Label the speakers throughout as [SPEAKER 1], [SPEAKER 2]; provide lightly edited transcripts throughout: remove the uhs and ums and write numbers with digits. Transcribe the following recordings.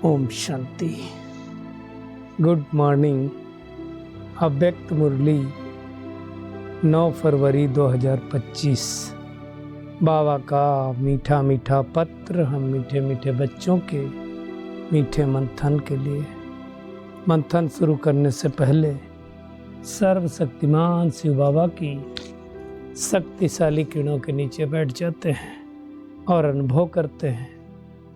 [SPEAKER 1] Om Shanti. Good morning. अव्यक्त मुरली 9 फरवरी 2025। बाबा का मीठा मीठा पत्र हम मीठे मीठे बच्चों के मीठे मंथन के लिए। मंथन शुरू करने से पहले सर्वशक्तिमान शिव बाबा की शक्तिशाली किरणों के नीचे बैठ जाते हैं और अनुभव करते हैं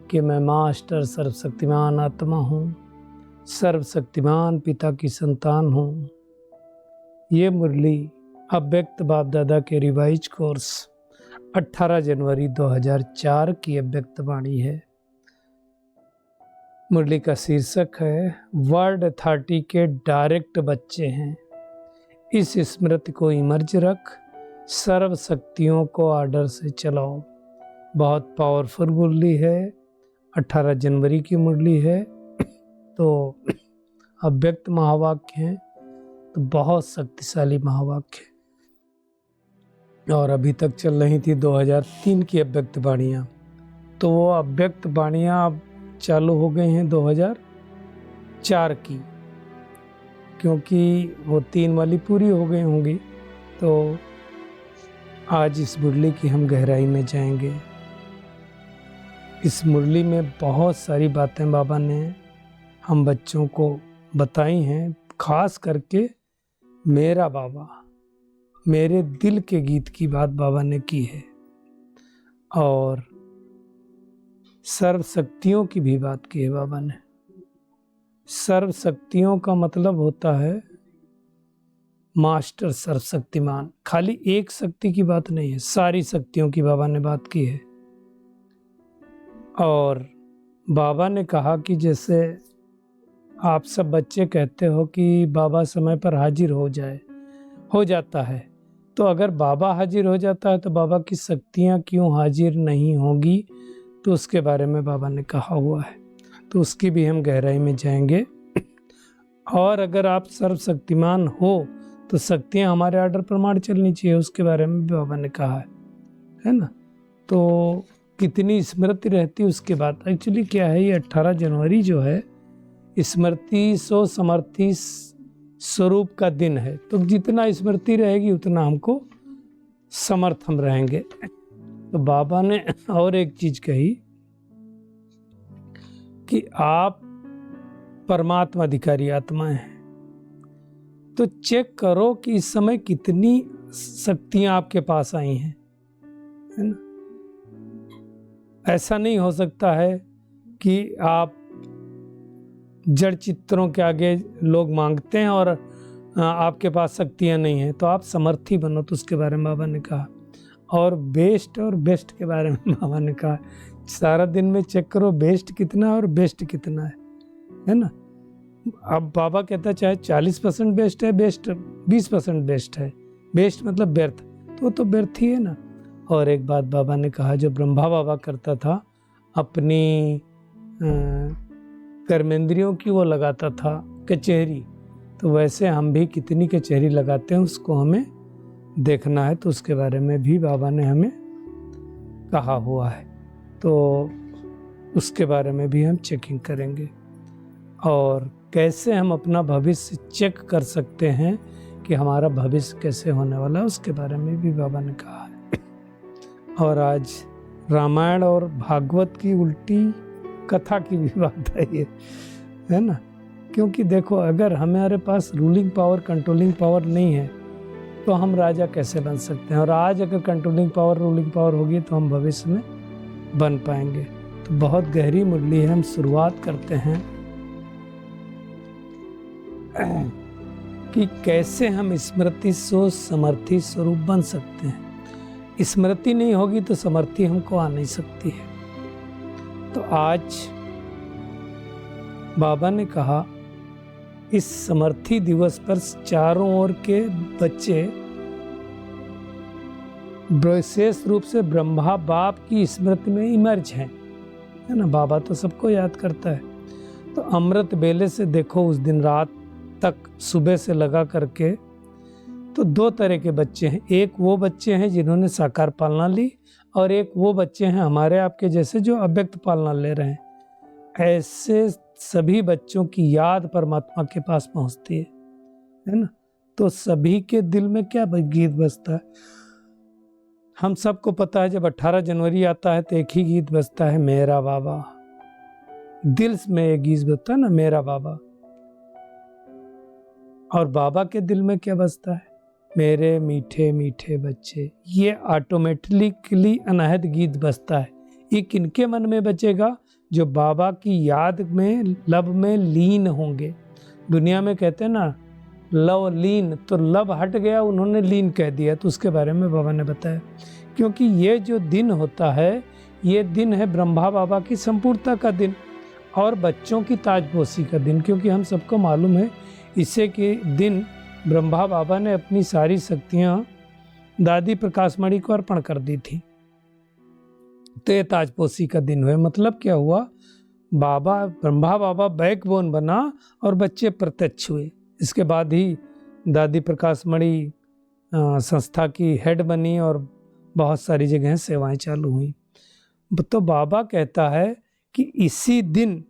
[SPEAKER 1] कि मैं मास्टर सर्वशक्तिमान आत्मा हूँ, सर्वशक्तिमान पिता की संतान हूँ। ये मुरली अव्यक्त बाप दादा के रिवाइज कोर्स 18 जनवरी 2004 की अव्यक्त वाणी है। मुरली का शीर्षक है वर्ड अथॉरिटी के डायरेक्ट बच्चे हैं। इस स्मृति को इमर्ज रख, सर्व शक्तियों को आर्डर से चलाओ। बहुत पावरफुल मुरली है, 18 जनवरी की मुरली है, तो अव्यक्त महावाक्य हैं, तो बहुत शक्तिशाली महावाक्य है। और अभी तक चल रही थी 2003 की अव्यक्त वाणियाँ, तो वो अव्यक्त वाणियाँ अब चालू हो गई हैं 2004 की, क्योंकि वो 3 वाली पूरी हो गई होंगी। तो आज इस मुरली की हम गहराई में जाएंगे। इस मुरली में बहुत सारी बातें बाबा ने हम बच्चों को बताई हैं, खास करके मेरा बाबा, मेरे दिल के गीत की बात बाबा ने की है, और सर्व शक्तियों की भी बात की है बाबा ने। सर्व शक्तियों का मतलब होता है मास्टर सर्वशक्तिमान। खाली एक शक्ति की बात नहीं है, सारी शक्तियों की बाबा ने बात की है। और बाबा ने कहा कि जैसे आप सब बच्चे कहते हो कि बाबा समय पर हाजिर हो जाता है, तो अगर बाबा हाजिर हो जाता है तो बाबा की शक्तियाँ क्यों हाजिर नहीं होगी, तो उसके बारे में बाबा ने कहा हुआ है, तो उसकी भी हम गहराई में जाएंगे। और अगर आप सर्वशक्तिमान हो तो शक्तियाँ हमारे आर्डर प्रमाण चलनी चाहिए, उसके बारे में भी बाबा ने कहा है ना। तो कितनी स्मृति रहती उसके बाद। एक्चुअली क्या है, ये 18 जनवरी जो है स्मृति सो समर्थी स्वरूप का दिन है, तो जितना स्मृति रहेगी उतना हमको समर्थ हम रहेंगे। तो बाबा ने और एक चीज कही कि आप परमात्मा अधिकारी आत्मा हैं, तो चेक करो कि इस समय कितनी शक्तियां आपके पास आई हैं, है ना। ऐसा नहीं हो सकता है कि आप जड़ चित्रों के आगे लोग मांगते हैं और आपके पास शक्तियां नहीं हैं, तो आप समर्थी बनो। तो उसके बारे में बाबा ने कहा, और बेस्ट के बारे में बाबा ने कहा। सारा दिन में चेक करो बेस्ट कितना है और बेस्ट कितना है ना। अब बाबा कहता है चाहे 40% बेस्ट है, बेस्ट 20% बेस्ट है, बेस्ट मतलब व्यर्थ, तो व्यर्थ ही है ना। और एक बात बाबा ने कहा, जो ब्रह्मा बाबा करता था, अपनी कर्मेंद्रियों की वो लगाता था कचहरी, तो वैसे हम भी कितनी कचहरी लगाते हैं उसको हमें देखना है। तो उसके बारे में भी बाबा ने हमें कहा हुआ है, तो उसके बारे में भी हम चेकिंग करेंगे। और कैसे हम अपना भविष्य चेक कर सकते हैं कि हमारा भविष्य कैसे होने वाला है, उसके बारे में भी बाबा ने कहा है। और आज रामायण और भागवत की उल्टी कथा की भी बात है ना। क्योंकि देखो, अगर हमारे पास रूलिंग पावर, कंट्रोलिंग पावर नहीं है, तो हम राजा कैसे बन सकते हैं। और आज अगर कंट्रोलिंग पावर, रूलिंग पावर होगी तो हम भविष्य में बन पाएंगे। तो बहुत गहरी मुरली है। हम शुरुआत करते हैं कि कैसे हम स्मृति सो समर्थी स्वरूप बन सकते हैं। स्मृति नहीं होगी तो समर्थी हमको आ नहीं सकती है। तो आज बाबा ने कहा, इस समर्थी दिवस पर चारों ओर के बच्चे विशेष रूप से ब्रह्मा बाप की स्मृति में इमर्ज हैं, है ना। बाबा तो सबको याद करता है। तो अमृत बेले से देखो, उस दिन रात तक सुबह से लगा करके, तो 2 तरह के बच्चे हैं। एक वो बच्चे हैं जिन्होंने साकार पालना ली, और एक वो बच्चे हैं हमारे आपके जैसे जो अव्यक्त पालना ले रहे हैं। ऐसे सभी बच्चों की याद परमात्मा के पास पहुंचती है ना। तो सभी के दिल में क्या गीत बजता है? हम सबको पता है जब 18 जनवरी आता है तो एक ही गीत बजता है, मेरा बाबा। दिल में एक गीत बजता है ना, मेरा बाबा। और बाबा के दिल में क्या बजता है? मेरे मीठे मीठे बच्चे। ये ऑटोमेटिकली अनाहत गीत बजता है। ये किनके मन में बचेगा? जो बाबा की याद में, लब में लीन होंगे। दुनिया में कहते हैं ना लव लीन, तो लब हट गया, उन्होंने लीन कह दिया। तो उसके बारे में बाबा ने बताया, क्योंकि ये जो दिन होता है, ये दिन है ब्रह्मा बाबा की संपूर्णता का दिन और बच्चों की ताजपोशी का दिन। क्योंकि हम सबको मालूम है इसे के दिन ब्रह्मा बाबा ने अपनी सारी शक्तियाँ दादी प्रकाशमणि को अर्पण कर दी थी। तो ये ताजपोशी का दिन हुआ। मतलब क्या हुआ? बाबा, ब्रह्मा बाबा बैकबोन बना और बच्चे प्रत्यक्ष हुए। इसके बाद ही दादी प्रकाशमणि संस्था की हेड बनी और बहुत सारी जगह सेवाएं चालू हुई। तो बाबा कहता है कि इसी दिन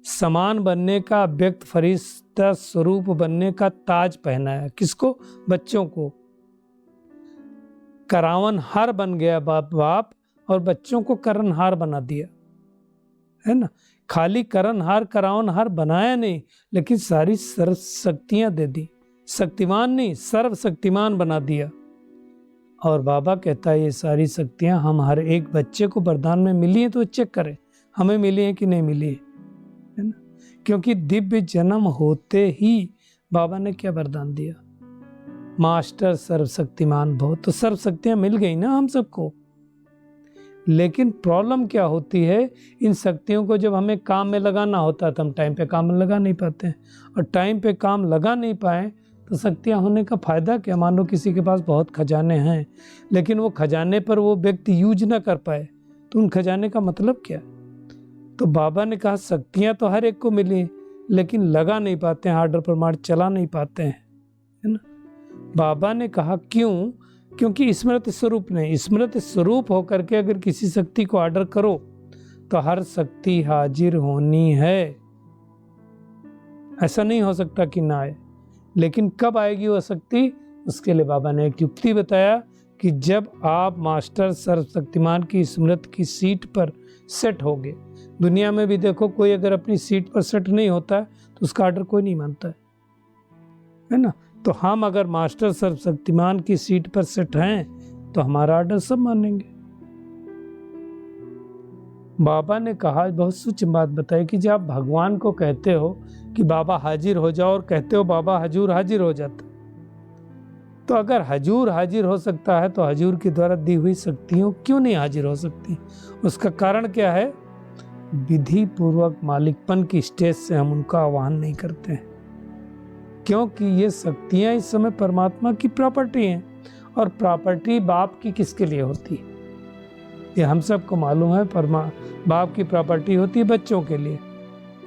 [SPEAKER 1] समान बनने का, व्यक्त फरिश्ता स्वरूप बनने का ताज पहनाया। किसको? बच्चों को। करावनहार बन गया बाप और बच्चों को करणहार बना दिया, है ना। खाली करणहार करावनहार बनाया नहीं, लेकिन सारी सर्व शक्तियां दे दी। शक्तिमान नहीं, सर्वशक्तिमान बना दिया। और बाबा कहता है ये सारी शक्तियां हम हर एक बच्चे को वरदान में मिली हैं, तो चेक करें हमें मिली है कि नहीं मिली है ना। क्योंकि दिव्य जन्म होते ही बाबा ने क्या वरदान दिया? मास्टर सर्वशक्तिमान भव। तो सर्व शक्तियां मिल गई ना हम सबको। लेकिन प्रॉब्लम क्या होती है? इन शक्तियों को जब हमें काम में लगाना होता है तो हम टाइम पे काम में लगा नहीं पाते हैं, और टाइम पे काम लगा नहीं पाए तो शक्तियाँ होने का फायदा क्या? मान लो किसी के पास बहुत खजाने हैं, लेकिन वो खजाने पर वो व्यक्ति यूज ना कर पाए, तो उन खजाने का मतलब क्या? तो बाबा ने कहा शक्तियाँ तो हर एक को मिली, लेकिन लगा नहीं पाते हैं, आर्डर प्रमाण चला नहीं पाते हैं, है ना। बाबा ने कहा क्यों? क्योंकि स्मृति स्वरूप नहीं, स्मृति स्वरूप होकर के अगर किसी शक्ति को ऑर्डर करो तो हर शक्ति हाजिर होनी है। ऐसा नहीं हो सकता कि ना आए। लेकिन कब आएगी वो शक्ति? उसके लिए बाबा ने एक युक्ति बताया कि जब आप मास्टर सर्वशक्तिमान की स्मृति की सीट पर सेट होगे। दुनिया में भी देखो, कोई अगर अपनी सीट पर सेट नहीं होता है तो उसका ऑर्डर कोई नहीं मानता है ना। तो हम अगर मास्टर सर्वशक्तिमान की सीट पर सेट हैं तो हमारा ऑर्डर सब मानेंगे। बाबा ने कहा, बहुत सूक्ष्म बात बताई, कि जब आप भगवान को कहते हो कि बाबा हाजिर हो जाओ और कहते हो बाबा हजूर हाजिर हो जाता, तो अगर हजूर हाजिर हो सकता है तो हजूर के द्वारा दी हुई शक्तियों क्यों नहीं हाजिर हो सकती? उसका कारण क्या है? विधि पूर्वक मालिकपन की स्टेज से हम उनका आह्वान नहीं करते हैं, क्योंकि ये शक्तियां इस समय परमात्मा की प्रॉपर्टी हैं। और प्रॉपर्टी बाप की किसके लिए होती है? ये हम सबको मालूम है। बाप की प्रॉपर्टी होती है बच्चों के लिए।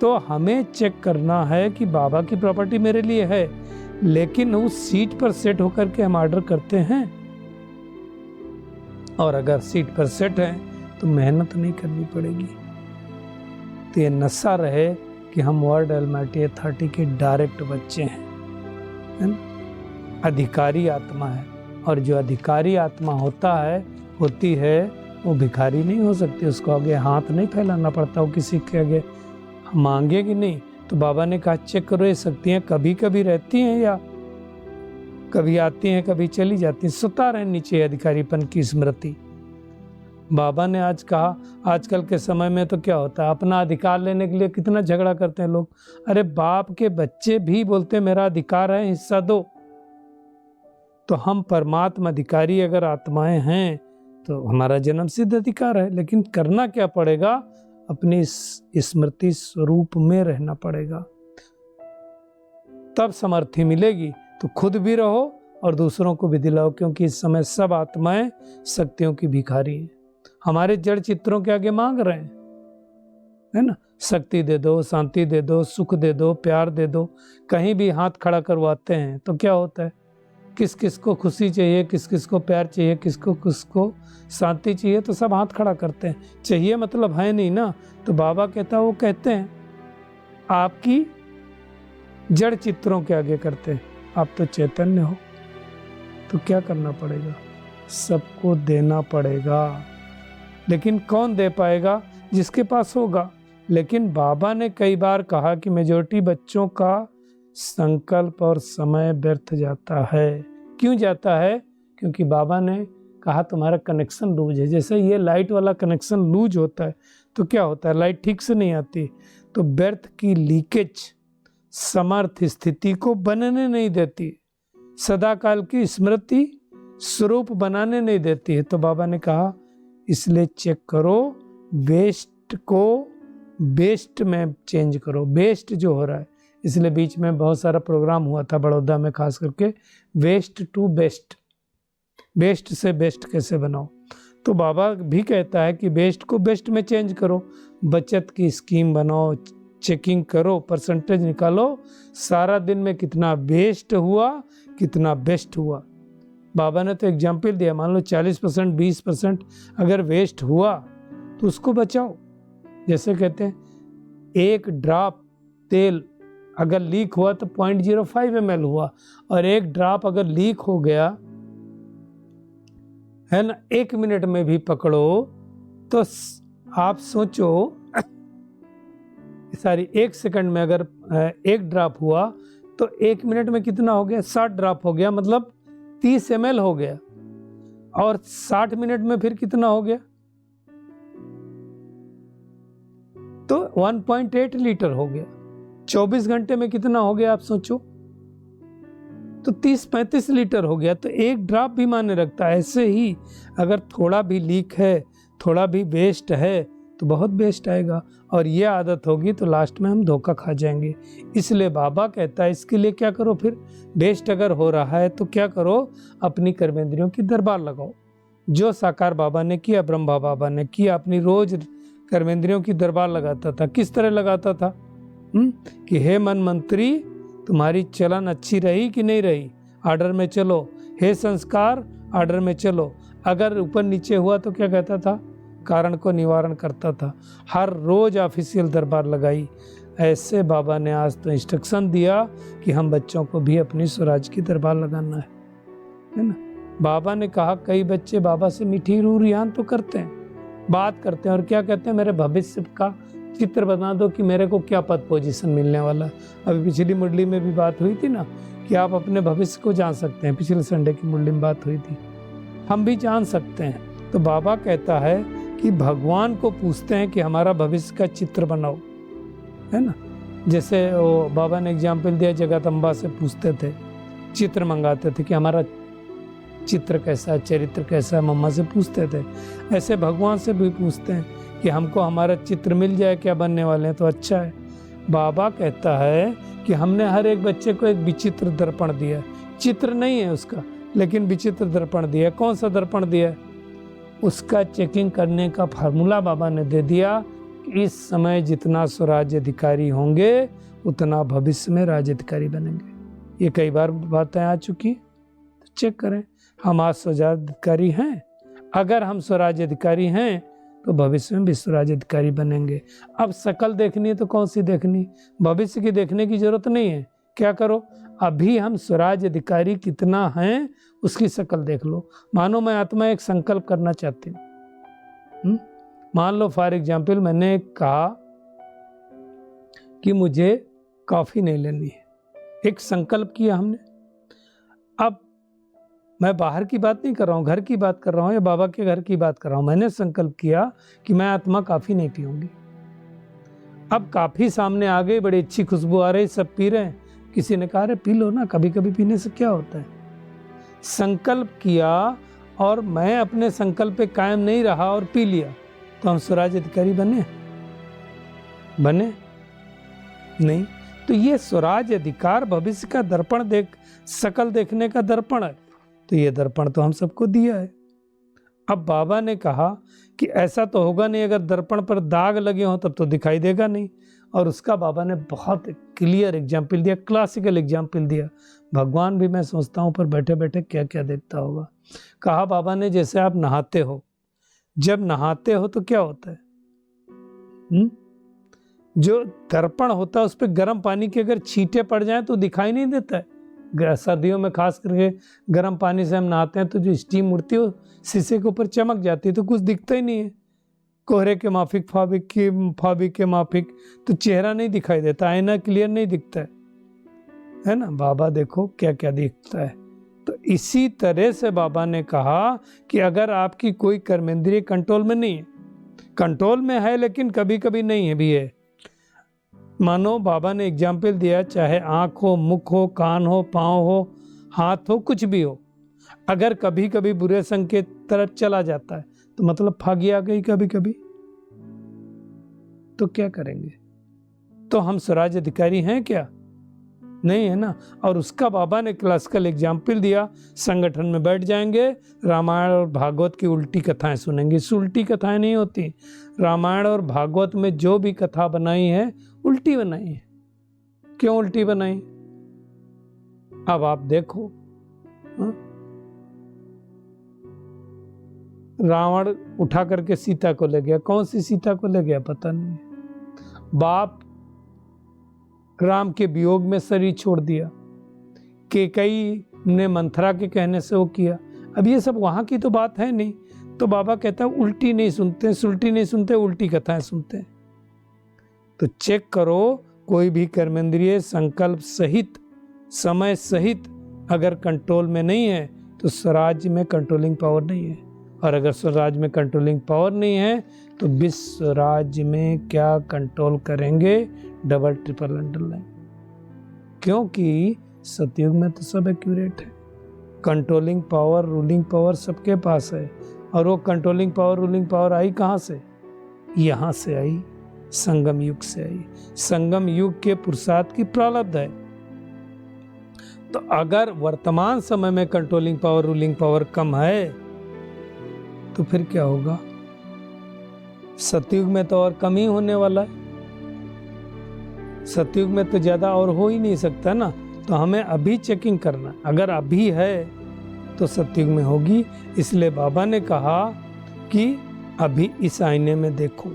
[SPEAKER 1] तो हमें चेक करना है कि बाबा की प्रॉपर्टी मेरे लिए है, लेकिन उस सीट पर सेट होकर के हम ऑर्डर करते हैं। और अगर सीट पर सेट है तो मेहनत नहीं करनी पड़ेगी। तो ये नशा रहे कि हम वर्ल्ड अलमाइटी अथॉरिटी के डायरेक्ट बच्चे हैं, अधिकारी आत्मा है। और जो अधिकारी आत्मा होती है वो भिखारी नहीं हो सकती। उसको आगे हाथ नहीं फैलाना पड़ता, वो किसी के आगे मांगेगी नहीं। तो बाबा ने कहा चेक करो, ये शक्तियाँ कभी कभी रहती हैं या कभी आती हैं, कभी चली जाती हैं। सुता रहे नीचे अधिकारीपन की स्मृति। बाबा ने आज कहा, आजकल के समय में तो क्या होता है, अपना अधिकार लेने के लिए कितना झगड़ा करते हैं लोग। अरे बाप के बच्चे भी बोलते हैं मेरा अधिकार है, हिस्सा दो। तो हम परमात्मा अधिकारी अगर आत्माएं हैं तो हमारा जन्म सिद्ध अधिकार है। लेकिन करना क्या पड़ेगा? अपनी स्मृति स्वरूप में रहना पड़ेगा, तब समर्थी मिलेगी। तो खुद भी रहो और दूसरों को भी दिलाओ, क्योंकि इस समय सब आत्माएं शक्तियों की भिखारी हैं। हमारे जड़ चित्रों के आगे मांग रहे हैं, है ना। शक्ति दे दो, शांति दे दो, सुख दे दो, प्यार दे दो। कहीं भी हाथ खड़ा करवाते हैं तो क्या होता है? किस किस को खुशी चाहिए, किस किस को प्यार चाहिए, किसको किसको शांति चाहिए, तो सब हाथ खड़ा करते हैं। चाहिए मतलब है नहीं ना। तो बाबा कहता, वो कहते हैं आपकी जड़ चित्रों के आगे करते हैं, आप तो चैतन्य हो, तो क्या करना पड़ेगा, सबको देना पड़ेगा। लेकिन कौन दे पाएगा, जिसके पास होगा। लेकिन बाबा ने कई बार कहा कि मेजॉरिटी बच्चों का संकल्प और समय व्यर्थ जाता है। क्यों जाता है? क्योंकि बाबा ने कहा तुम्हारा कनेक्शन लूज है। जैसे ये लाइट वाला कनेक्शन लूज होता है तो क्या होता है, लाइट ठीक से नहीं आती, तो व्यर्थ की लीकेज समर्थ स्थिति को बनने नहीं देती, सदाकाल की स्मृति स्वरूप बनाने नहीं देती है। तो बाबा ने कहा इसलिए चेक करो, वेस्ट को बेस्ट में चेंज करो, बेस्ट जो हो रहा है। इसलिए बीच में बहुत सारा प्रोग्राम हुआ था बड़ौदा में, खास करके वेस्ट टू बेस्ट, बेस्ट से बेस्ट कैसे बनाओ। तो बाबा भी कहता है कि बेस्ट को बेस्ट में चेंज करो, बचत की स्कीम बनाओ, चेकिंग करो, परसेंटेज निकालो, सारा दिन में कितना वेस्ट हुआ, कितना बेस्ट हुआ। बाबा ने तो एग्जाम्पल दिया, मान लो 40%, 20% अगर वेस्ट हुआ तो उसको बचाओ। जैसे कहते हैं एक ड्रॉप तेल अगर लीक हुआ तो 0.05 ml हुआ, और एक ड्रॉप अगर लीक हो गया है ना, 1 मिनट में भी पकड़ो तो आप सोचो, सॉरी 1 सेकंड में अगर एक ड्रॉप हुआ तो 1 मिनट में कितना हो गया, 60 ड्रॉप हो गया, मतलब 30 ml हो गया। और 60 मिनट में फिर कितना हो गया, तो 1.8 लीटर हो गया। 24 घंटे में कितना हो गया आप सोचो, तो 30-35 लीटर हो गया। तो एक ड्रॉप भी माने रखता है। ऐसे ही अगर थोड़ा भी लीक है, थोड़ा भी वेस्ट है, तो बहुत वेस्ट आएगा, और ये आदत होगी तो लास्ट में हम धोखा खा जाएंगे। इसलिए बाबा कहता है इसके लिए क्या करो, फिर वेस्ट अगर हो रहा है तो क्या करो, अपनी कर्मेंद्रियों की दरबार लगाओ। जो साकार बाबा ने किया, ब्रह्मा बाबा ने किया, अपनी रोज कर्मेंद्रियों की दरबार लगाता था। किस तरह लगाता था कि हे मन मंत्री, तुम्हारी चलन अच्छी रही कि नहीं रही, आर्डर में चलो। हे संस्कार, आर्डर में चलो। अगर ऊपर नीचे हुआ तो क्या कहता था, कारण को निवारण करता था। हर रोज ऑफिशियल दरबार लगाई। ऐसे बाबा ने आज तो इंस्ट्रक्शन दिया कि हम बच्चों को भी अपनी स्वराज की दरबार लगाना है ना। बाबा ने कहा कई बच्चे बाबा से मीठी रूरियान तो करते हैं, बात करते हैं, और क्या कहते हैं, मेरे भविष्य का चित्र बना दो कि मेरे को क्या पद पोजीशन मिलने वाला है। अभी पिछली मुरली में भी बात हुई थी ना कि आप अपने भविष्य को जान सकते हैं। पिछले संडे की मुरली में बात हुई थी, हम भी जान सकते हैं। तो बाबा कहता है कि भगवान को पूछते हैं कि हमारा भविष्य का चित्र बनाओ, है ना। जैसे वो बाबा ने एग्जाम्पल दिया, जगदम्बा से पूछते थे, चित्र मंगाते थे कि हमारा चित्र कैसा है, चरित्र कैसा है, मम्मा से पूछते थे। ऐसे भगवान से भी पूछते हैं कि हमको हमारा चित्र मिल जाए, क्या बनने वाले हैं तो अच्छा है। बाबा कहता है कि हमने हर एक बच्चे को एक विचित्र दर्पण दिया। चित्र नहीं है उसका, लेकिन विचित्र दर्पण दिया। कौन सा दर्पण दिया? उसका चेकिंग करने का फार्मूला बाबा ने दे दिया कि इस समय जितना स्वराज्य अधिकारी होंगे उतना भविष्य में राज्य अधिकारी बनेंगे। ये कई बार बातें आ चुकी, तो चेक करें। हम आज स्वराज्य अधिकारी हैं, अगर हम स्वराज्य अधिकारी हैं तो भविष्य में भी स्वराज्य अधिकारी बनेंगे। अब शकल देखनी है तो कौन सी देखनी, भविष्य की देखने की जरूरत नहीं है। क्या करो, अभी हम स्वराज्य अधिकारी कितना हैं उसकी शकल देख लो। मानो मैं आत्मा एक संकल्प करना चाहती हूँ, मान लो फॉर एग्जाम्पल मैंने कहा कि मुझे कॉफी नहीं लेनी है, एक संकल्प किया हमने। अब मैं बाहर की बात नहीं कर रहा हूँ, घर की बात कर रहा हूँ या बाबा के घर की बात कर रहा हूँ। मैंने संकल्प किया कि मैं आत्मा कॉफी नहीं पीऊंगी। अब कॉफी सामने आ गई, बड़ी अच्छी खुशबू आ रही, सब पी रहे हैं। किसी ने कहा अरे पी लो ना, कभी कभी पीने से क्या होता है। संकल्प किया और मैं अपने संकल्प पे कायम नहीं रहा और पी लिया, तो हम स्वराज्य अधिकारी बने नहीं। तो ये स्वराज्य अधिकार भविष्य का दर्पण शकल देखने का दर्पण है। तो ये दर्पण तो हम सबको दिया है। अब बाबा ने कहा कि ऐसा तो होगा नहीं, अगर दर्पण पर दाग लगे हों तब तो दिखाई देगा नहीं। और उसका बाबा ने बहुत क्लियर एग्जाम्पल दिया, क्लासिकल एग्जाम्पल दिया। भगवान भी मैं सोचता हूँ पर बैठे बैठे क्या क्या देखता होगा। कहा बाबा ने जैसे आप नहाते हो, जब नहाते हो तो क्या होता है, जो दर्पण होता है उस पर गर्म पानी के अगर छींटे पड़ जाएं तो दिखाई नहीं देता है। सर्दियों में खास करके गर्म पानी से हम नहाते हैं तो जो स्टीम उड़ती है शीशे के ऊपर चमक जाती है तो कुछ दिखता ही नहीं है। कोहरे के माफिक, फाबिक के माफिक तो चेहरा नहीं दिखाई देता, आईना क्लियर नहीं दिखता है ना। बाबा देखो क्या क्या दिखता है। तो इसी तरह से बाबा ने कहा कि अगर आपकी कोई कर्मेंद्रिय कंट्रोल में नहीं है, कंट्रोल में है लेकिन कभी कभी नहीं है भी है। मानो बाबा ने एग्जाम्पल दिया, चाहे आँख हो, मुख हो, कान हो, पाँव हो, हाथ हो, कुछ भी हो, अगर कभी कभी बुरे संग के तरफ चला जाता है तो मतलब फागी आ गई कभी कभी, तो क्या करेंगे? तो हम स्वराज अधिकारी हैं क्या? नहीं है ना। और उसका बाबा ने क्लासिकल एग्जाम्पल दिया, संगठन में बैठ जाएंगे, रामायण और भागवत की उल्टी कथाएं सुनेंगे। उल्टी कथाएं नहीं होती, रामायण और भागवत में जो भी कथा बनाई है उल्टी बनाई है। क्यों उल्टी बनाई? अब आप देखो, रावण उठा करके सीता को ले गया, कौन सी सीता को ले गया पता नहीं। बाप राम के वियोग में शरीर छोड़ दिया, कैकेयी ने मंथरा के कहने से वो किया। अब ये सब वहां की तो बात है नहीं, तो बाबा कहता है उल्टी नहीं सुनते, सुल्टी नहीं सुनते, उल्टी कथाएं सुनते हैं। तो चेक करो, कोई भी कर्मेंद्रिय संकल्प सहित, समय सहित अगर कंट्रोल में नहीं है तो स्वराज्य में कंट्रोलिंग पावर नहीं है। और अगर स्वराज्य में कंट्रोलिंग पावर नहीं है तो विश्व राज्य में क्या कंट्रोल करेंगे? Double triple underline. क्योंकि सतयुग में तो सब एक्यूरेट है, कंट्रोलिंग पावर, रूलिंग पावर सबके पास है। और वो कंट्रोलिंग पावर, रूलिंग पावर आई कहाँ से? यहाँ से आई, संगम युग से आई। संगम युग के पुरुषार्थ की प्रारब्ध है। तो अगर वर्तमान समय में कंट्रोलिंग पावर, रूलिंग पावर कम है तो फिर क्या होगा? सतयुग में तो और कम ही होने वाला है, सतयुग में तो ज्यादा और हो ही नहीं सकता ना। तो हमें अभी चेकिंग करना, अगर अभी है तो सतयुग में होगी। इसलिए बाबा ने कहा कि अभी इस आईने में देखो।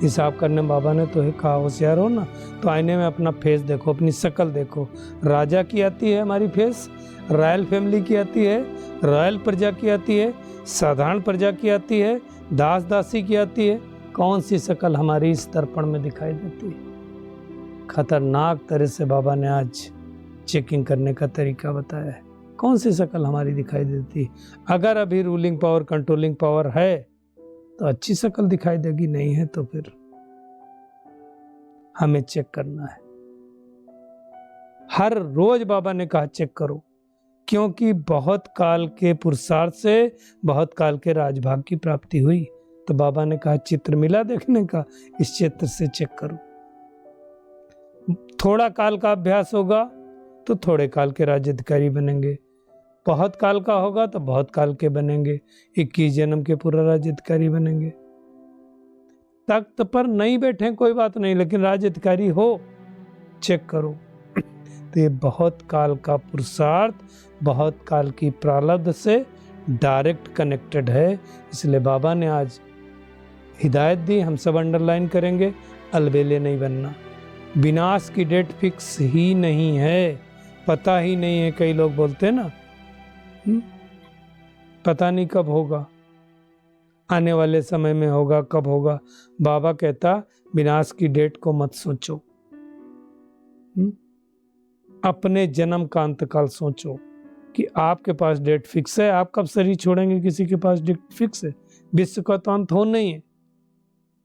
[SPEAKER 1] हिसाब करने बाबा ने तो कहा होशियार हो ना, तो आईने में अपना फेस देखो, अपनी शक्ल देखो। राजा की आती है हमारी फेस, रॉयल फैमिली की आती है, रॉयल प्रजा की आती है, साधारण प्रजा की आती है, दास दासी की आती है। कौन सी शक्ल हमारी इस दर्पण में दिखाई देती है? खतरनाक तरह से बाबा ने आज चेकिंग करने का तरीका बताया है। कौन सी शक्ल हमारी दिखाई देती है? अगर अभी रूलिंग पावर, कंट्रोलिंग पावर है तो अच्छी शक्ल दिखाई देगी, नहीं है तो फिर हमें चेक करना है। हर रोज बाबा ने कहा चेक करो, क्योंकि बहुत काल के पुरुषार्थ से बहुत काल के राजभाग की प्राप्ति हुई। तो बाबा ने कहा चित्र मिला देखने का, इस चित्र से चेक करो। थोड़ा काल का अभ्यास होगा तो थोड़े काल के राज्याधिकारी बनेंगे, बहुत काल का होगा तो बहुत काल के बनेंगे, 21 जन्म के पूरा राज्याधिकारी बनेंगे। तख्त पर नहीं बैठे कोई बात नहीं, लेकिन राज्याधिकारी हो, चेक करो। तो ये बहुत काल का पुरुषार्थ, बहुत काल की प्रारब्ध से डायरेक्ट कनेक्टेड है। इसलिए बाबा ने आज हिदायत दी, हम सब अंडरलाइन करेंगे, अलबेले नहीं बनना। विनाश की डेट फिक्स ही नहीं है, पता ही नहीं है। कई लोग बोलते हैं ना, पता नहीं कब होगा, आने वाले समय में होगा, कब होगा। बाबा कहता विनाश की डेट को मत सोचो, अपने जन्म का अंतकाल सोचो कि आपके पास डेट फिक्स है। आप कब शरीर छोड़ेंगे, किसी के पास डेट फिक्स है? विश्व का तो अंत हो नहीं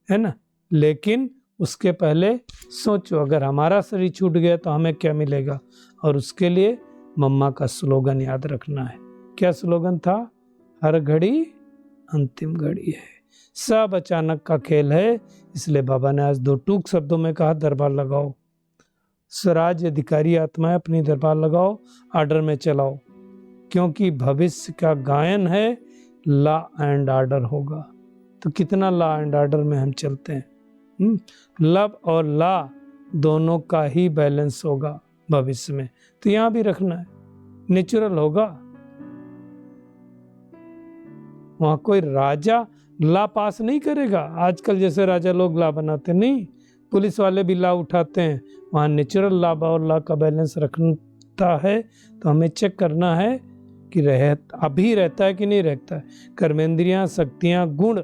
[SPEAKER 1] है ना। लेकिन उसके पहले सोचो, अगर हमारा शरीर छूट गया तो हमें क्या मिलेगा। और उसके लिए मम्मा का स्लोगन याद रखना है। क्या स्लोगन था? हर घड़ी अंतिम घड़ी है, सब अचानक का खेल है। इसलिए बाबा ने आज 2 टूक शब्दों में कहा, दरबार लगाओ। स्वराज अधिकारी आत्माएं अपनी दरबार लगाओ, आर्डर में चलाओ। क्योंकि भविष्य का गायन है लॉ एंड ऑर्डर होगा। तो कितना लॉ एंड ऑर्डर में हम चलते हैं। लव और लॉ दोनों का ही बैलेंस होगा भविष्य में। तो यहाँ भी रखना है, नेचुरल होगा। वहां कोई राजा लॉ पास नहीं करेगा, आजकल जैसे राजा लोग लॉ बनाते नहीं, पुलिस वाले भी लॉ उठाते हैं। वहाँ नेचुरल लॉ और लॉ का बैलेंस रखता है। तो हमें चेक करना है कि अभी रहता है कि नहीं रहता है। कर्मेंद्रियां, शक्तियां, गुण,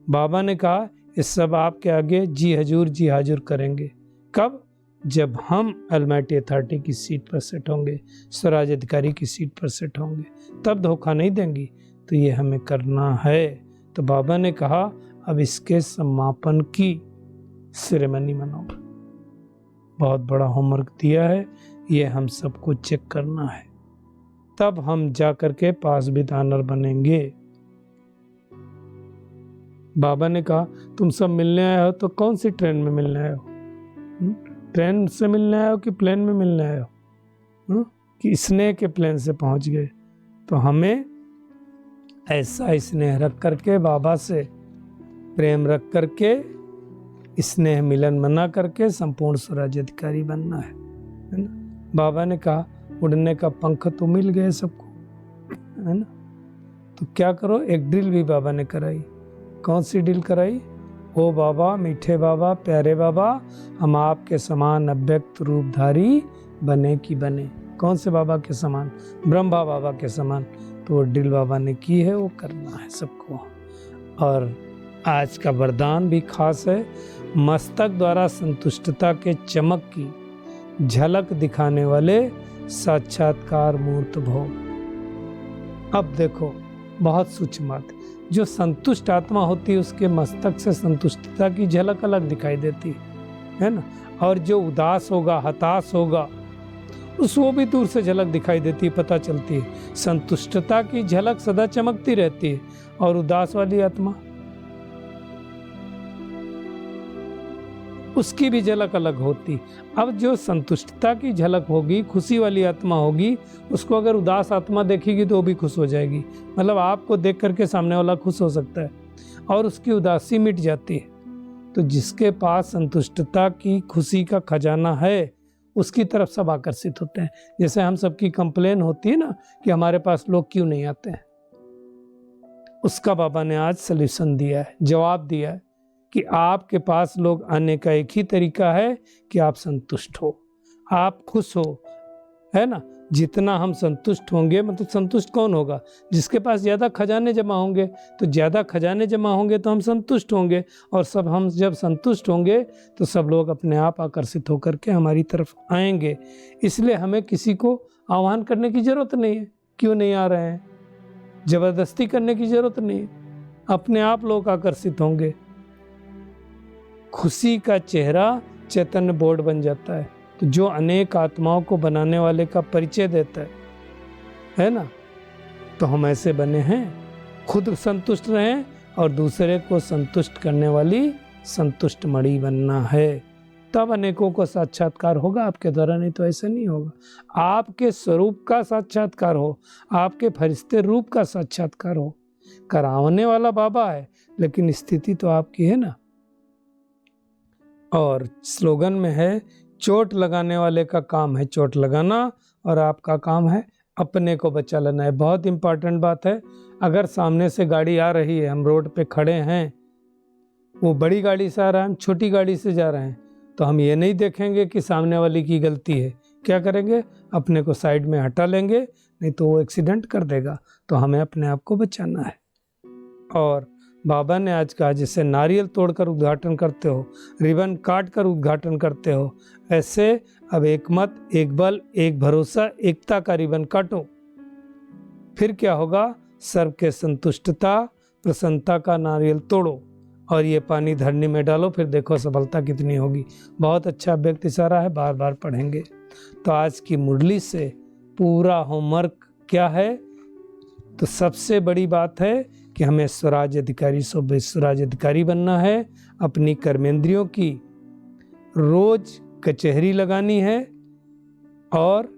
[SPEAKER 1] बाबा ने कहा ये सब आपके आगे जी हाजुर करेंगे। कब? जब हम अलमाइटी अथॉरिटी की सीट पर सेट होंगे, स्वराज अधिकारी की सीट पर सेट होंगे, तब धोखा नहीं देंगी। तो ये हमें करना है। तो बाबा ने कहा अब इसके समापन की सेरेमनी मनाओ। बहुत बड़ा होमवर्क दिया है, ये हम सबको चेक करना है, तब हम जा करके पास विद ऑनर बनेंगे। बाबा ने कहा तुम सब मिलने आए हो तो कौन सी ट्रेन में मिलने आए हो? ट्रेन से मिलने आए हो कि प्लेन में मिलने आए हो? कि स्नेह के प्लेन से पहुंच गए। तो हमें ऐसा स्नेह रख करके, बाबा से प्रेम रख करके, स्नेह मिलन मना करके संपूर्ण स्वराज अधिकारी बनना है ना। बाबा ने कहा उड़ने का पंख तो मिल गए सबको, है ना। तो क्या करो, एक ड्रिल भी बाबा ने कराई। कौन सी ड्रिल कराई? ओ बाबा, मीठे बाबा, प्यारे बाबा, हम आपके समान अव्यक्त रूपधारी बने कि बने। कौन से बाबा के समान? ब्रह्मा बाबा के समान। तो वो ड्रिल बाबा ने की है, वो करना है सबको। और आज का वरदान भी खास है, मस्तक द्वारा संतुष्टता के चमक की झलक दिखाने वाले साक्षात्कार मूर्त भव। अब देखो, बहुत सूक्ष्म बात, जो संतुष्ट आत्मा होती है उसके मस्तक से संतुष्टता की झलक अलग दिखाई देती है ना। और जो उदास होगा, हताश होगा, उसको भी दूर से झलक दिखाई देती है, पता चलती है। संतुष्टता की झलक सदा चमकती रहती है, और उदास वाली आत्मा, उसकी भी झलक अलग होती। अब जो संतुष्टता की झलक होगी, खुशी वाली आत्मा होगी, उसको अगर उदास आत्मा देखेगी तो वो भी खुश हो जाएगी। मतलब आपको देख करके सामने वाला खुश हो सकता है और उसकी उदासी मिट जाती है। तो जिसके पास संतुष्टता की, खुशी का खजाना है, उसकी तरफ सब आकर्षित होते हैं। जैसे हम सबकी कंप्लेन होती है ना कि हमारे पास लोग क्यों नहीं आते हैं, उसका बाबा ने आज सल्यूशन दिया है, जवाब दिया है कि आपके पास लोग आने का एक ही तरीका है कि आप संतुष्ट हो, आप खुश हो, है ना। जितना हम संतुष्ट होंगे, मतलब संतुष्ट कौन होगा? जिसके पास ज़्यादा खजाने जमा होंगे। तो ज़्यादा खजाने जमा होंगे तो हम संतुष्ट होंगे, और हम जब संतुष्ट होंगे तो सब लोग अपने आप आकर्षित होकर के हमारी तरफ आएंगे। इसलिए हमें किसी को आह्वान करने की ज़रूरत नहीं है, क्यों नहीं आ रहे हैं, ज़बरदस्ती करने की ज़रूरत नहीं है, अपने आप लोग आकर्षित होंगे। खुशी का चेहरा चैतन्य बोर्ड बन जाता है, तो जो अनेक आत्माओं को बनाने वाले का परिचय देता है ना। तो हम ऐसे बने हैं, खुद संतुष्ट रहें और दूसरे को संतुष्ट करने वाली संतुष्ट मणि बनना है। तब अनेकों को साक्षात्कार होगा आपके द्वारा, नहीं तो ऐसे नहीं होगा। आपके स्वरूप का साक्षात्कार हो, आपके फरिश्ते रूप का साक्षात्कार हो। करावने वाला बाबा है, लेकिन स्थिति तो आपकी है ना। और स्लोगन में है, चोट लगाने वाले का काम है चोट लगाना, और आपका काम है अपने को बचा लेना है। बहुत इंपॉर्टेंट बात है। अगर सामने से गाड़ी आ रही है, हम रोड पे खड़े हैं, वो बड़ी गाड़ी से आ रहा है, हम छोटी गाड़ी से जा रहे हैं, तो हम ये नहीं देखेंगे कि सामने वाले की गलती है। क्या करेंगे? अपने को साइड में हटा लेंगे, नहीं तो वो एक्सीडेंट कर देगा। तो हमें अपने आप को बचाना है। और बाबा ने आज कहा, जैसे नारियल तोड़कर उद्घाटन करते हो, रिबन काट कर उद्घाटन करते हो, ऐसे अब एक मत, एक बल, एक भरोसा, एकता का रिबन काटो। फिर क्या होगा? सर्व के संतुष्टता, प्रसन्नता का नारियल तोड़ो और ये पानी धरनी में डालो, फिर देखो सफलता कितनी होगी। बहुत अच्छा व्यक्ति इशारा है, बार बार पढ़ेंगे। तो आज की मुरली से पूरा होमवर्क क्या है? तो सबसे बड़ी बात है कि हमें स्वराज अधिकारी, स्वराज अधिकारी बनना है। अपनी कर्मेंद्रियों की रोज कचहरी लगानी है और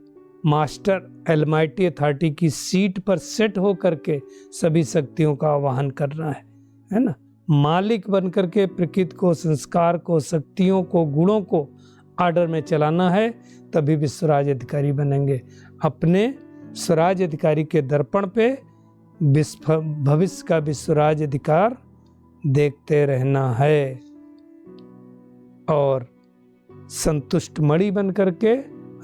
[SPEAKER 1] मास्टर एलमाइटी अथॉरिटी की सीट पर सेट होकर के सभी शक्तियों का आवाहन करना है ना। मालिक बनकर के प्रकृति को, संस्कार को, शक्तियों को, गुणों को आर्डर में चलाना है, तभी भी स्वराज अधिकारी बनेंगे। अपने स्वराज अधिकारी के दर्पण पे भविष्य का भी स्वराज अधिकार देखते रहना है और संतुष्ट मणि बन करके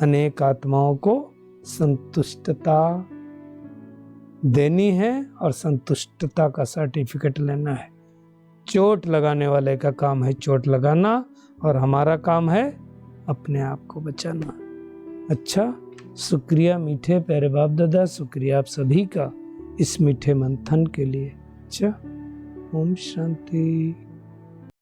[SPEAKER 1] अनेक आत्माओं को संतुष्टता देनी है और संतुष्टता का सर्टिफिकेट लेना है। चोट लगाने वाले का काम है चोट लगाना और हमारा काम है अपने आप को बचाना। अच्छा, शुक्रिया मीठे प्यारे बाप दादा, शुक्रिया आप सभी का इस मीठे मंथन के लिए। अच्छा, ओम शांति।